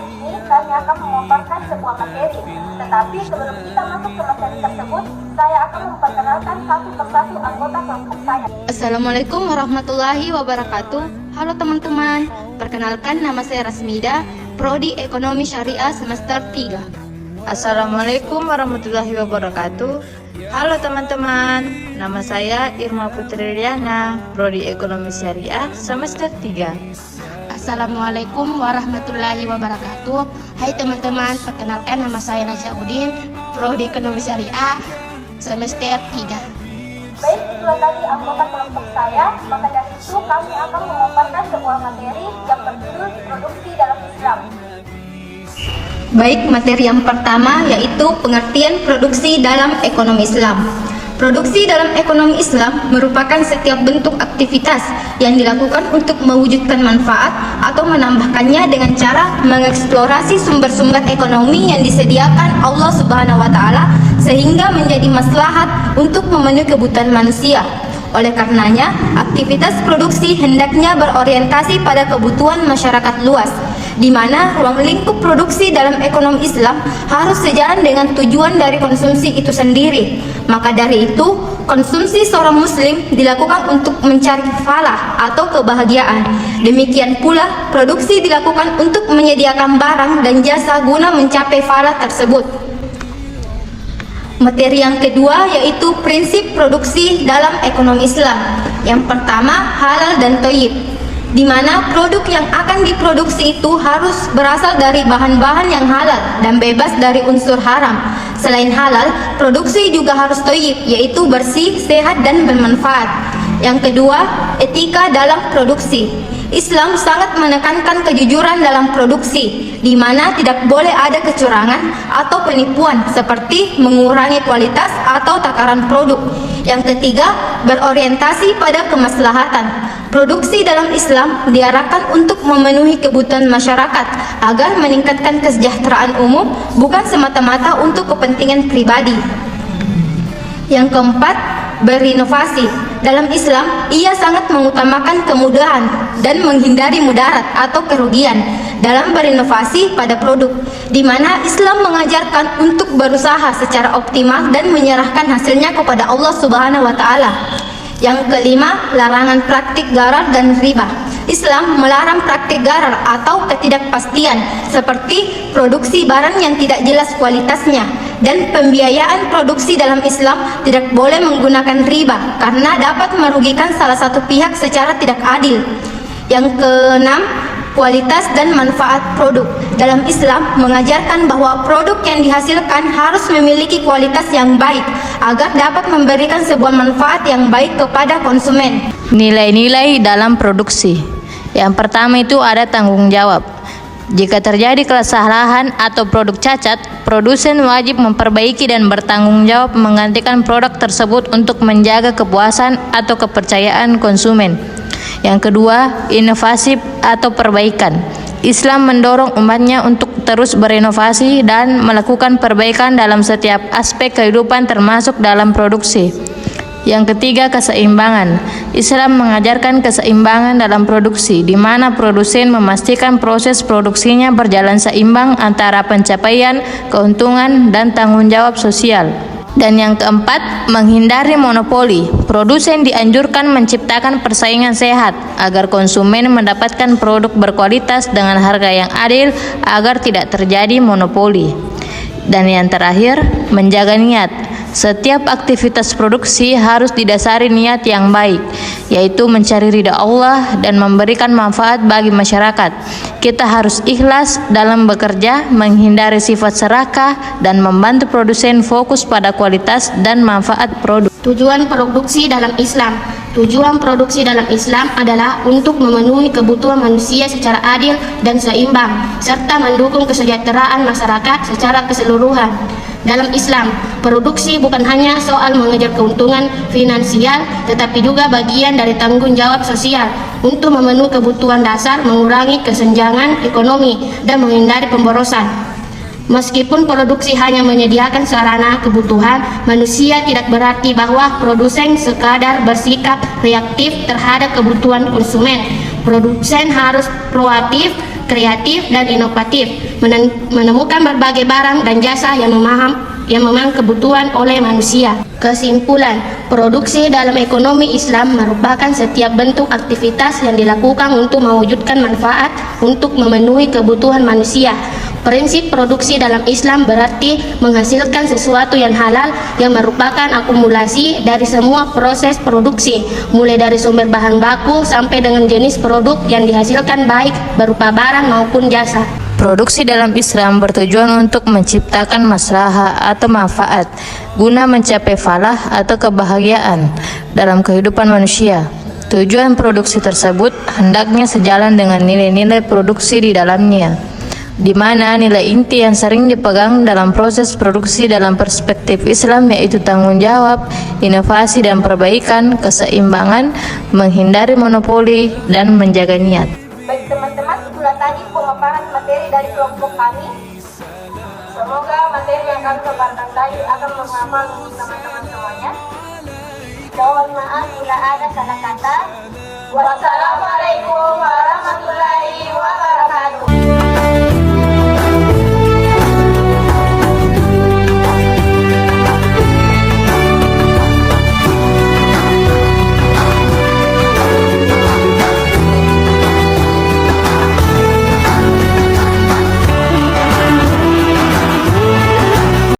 ini kami akan memaparkan sebuah materi. Tetapi sebelum kita masuk ke materi tersebut, saya akan memperkenalkan satu persatu anggota kelompok saya. Assalamualaikum warahmatullahi wabarakatuh. Halo teman-teman, perkenalkan nama saya Rasmida, Prodi Ekonomi Syariah semester 3. Assalamualaikum warahmatullahi wabarakatuh. Halo teman-teman, nama saya Irma Putri Riana, Prodi Ekonomi Syariah semester 3. Assalamualaikum warahmatullahi wabarakatuh. Hai teman-teman, perkenalkan nama saya Najah Udin, Prodi Ekonomi Syariah semester 3. Baik, itulah tadi anggota kelompok saya. Maka dari itu kami akan memaparkan sebuah materi yang berjudul produksi dalam Islam. Baik, materi yang pertama yaitu pengertian produksi dalam ekonomi Islam. Produksi dalam ekonomi Islam merupakan setiap bentuk aktivitas yang dilakukan untuk mewujudkan manfaat atau menambahkannya dengan cara mengeksplorasi sumber-sumber ekonomi yang disediakan Allah Subhanahu wa taala sehingga menjadi maslahat untuk memenuhi kebutuhan manusia. Oleh karenanya, aktivitas produksi hendaknya berorientasi pada kebutuhan masyarakat luas, di mana ruang lingkup produksi dalam ekonomi Islam harus sejalan dengan tujuan dari konsumsi itu sendiri. Maka dari itu, konsumsi seorang muslim dilakukan untuk mencari falah atau kebahagiaan. Demikian pula, produksi dilakukan untuk menyediakan barang dan jasa guna mencapai falah tersebut. Materi yang kedua yaitu prinsip produksi dalam ekonomi Islam. Yang pertama, halal dan thayyib, di mana produk yang akan diproduksi itu harus berasal dari bahan-bahan yang halal dan bebas dari unsur haram. Selain halal, produksi juga harus thayyib, yaitu bersih, sehat, dan bermanfaat. Yang kedua, etika dalam produksi. Islam sangat menekankan kejujuran dalam produksi, di mana tidak boleh ada kecurangan atau penipuan seperti mengurangi kualitas atau takaran produk. Yang ketiga, berorientasi pada kemaslahatan. Produksi dalam Islam diarahkan untuk memenuhi kebutuhan masyarakat agar meningkatkan kesejahteraan umum, bukan semata-mata untuk kepentingan pribadi. Yang keempat, berinovasi. Dalam Islam, ia sangat mengutamakan kemudahan dan menghindari mudarat atau kerugian dalam berinovasi pada produk, di mana Islam mengajarkan untuk berusaha secara optimal dan menyerahkan hasilnya kepada Allah Subhanahu wa taala. Yang kelima, larangan praktik gharar dan riba. Islam melarang praktik gharar atau ketidakpastian seperti produksi barang yang tidak jelas kualitasnya, dan pembiayaan produksi dalam Islam tidak boleh menggunakan riba karena dapat merugikan salah satu pihak secara tidak adil. Yang keenam, kualitas dan manfaat produk. Dalam Islam mengajarkan bahwa produk yang dihasilkan harus memiliki kualitas yang baik agar dapat memberikan sebuah manfaat yang baik kepada konsumen. Nilai-nilai dalam produksi. Yang pertama itu ada tanggung jawab. Jika terjadi kesalahan atau produk cacat, produsen wajib memperbaiki dan bertanggung jawab menggantikan produk tersebut untuk menjaga kepuasan atau kepercayaan konsumen. Yang kedua, inovasi atau perbaikan. Islam mendorong umatnya untuk terus berinovasi dan melakukan perbaikan dalam setiap aspek kehidupan termasuk dalam produksi. Yang ketiga, keseimbangan. Islam mengajarkan keseimbangan dalam produksi, di mana produsen memastikan proses produksinya berjalan seimbang antara pencapaian, keuntungan, dan tanggung jawab sosial. Dan yang keempat, menghindari monopoli. Produsen dianjurkan menciptakan persaingan sehat agar konsumen mendapatkan produk berkualitas dengan harga yang adil agar tidak terjadi monopoli. Dan yang terakhir, menjaga niat. Setiap aktivitas produksi harus didasari niat yang baik, yaitu mencari ridha Allah dan memberikan manfaat bagi masyarakat. Kita harus ikhlas dalam bekerja, menghindari sifat serakah, dan membantu produsen fokus pada kualitas dan manfaat produk. Tujuan produksi dalam Islam. Tujuan produksi dalam Islam adalah untuk memenuhi kebutuhan manusia secara adil dan seimbang, serta mendukung kesejahteraan masyarakat secara keseluruhan. Dalam Islam, produksi bukan hanya soal mengejar keuntungan finansial, tetapi juga bagian dari tanggung jawab sosial untuk memenuhi kebutuhan dasar, mengurangi kesenjangan ekonomi, dan menghindari pemborosan. Meskipun produksi hanya menyediakan sarana kebutuhan manusia, tidak berarti bahwa produsen sekadar bersikap reaktif terhadap kebutuhan konsumen. Produsen harus proaktif kreatif, dan inovatif, menemukan berbagai barang dan jasa yang memang kebutuhan oleh manusia. Kesimpulan, produksi dalam ekonomi Islam merupakan setiap bentuk aktivitas yang dilakukan untuk mewujudkan manfaat untuk memenuhi kebutuhan manusia. Prinsip produksi dalam Islam berarti menghasilkan sesuatu yang halal yang merupakan akumulasi dari semua proses produksi, mulai dari sumber bahan baku sampai dengan jenis produk yang dihasilkan baik berupa barang maupun jasa. Produksi dalam Islam bertujuan untuk menciptakan maslahah atau manfaat guna mencapai falah atau kebahagiaan dalam kehidupan manusia. Tujuan produksi tersebut hendaknya sejalan dengan nilai-nilai produksi di dalamnya, di mana nilai inti yang sering dipegang dalam proses produksi dalam perspektif Islam yaitu tanggung jawab, inovasi dan perbaikan, keseimbangan, menghindari monopoli, dan menjaga niat. Baik teman-teman, itulah tadi pemaparan materi dari kelompok kami. Semoga materi yang kami paparkan tadi akan mengamal untuk teman-teman semuanya. Mohon maaf bila ada salah kata. Wassalamualaikum warahmatullahi wabarakatuh.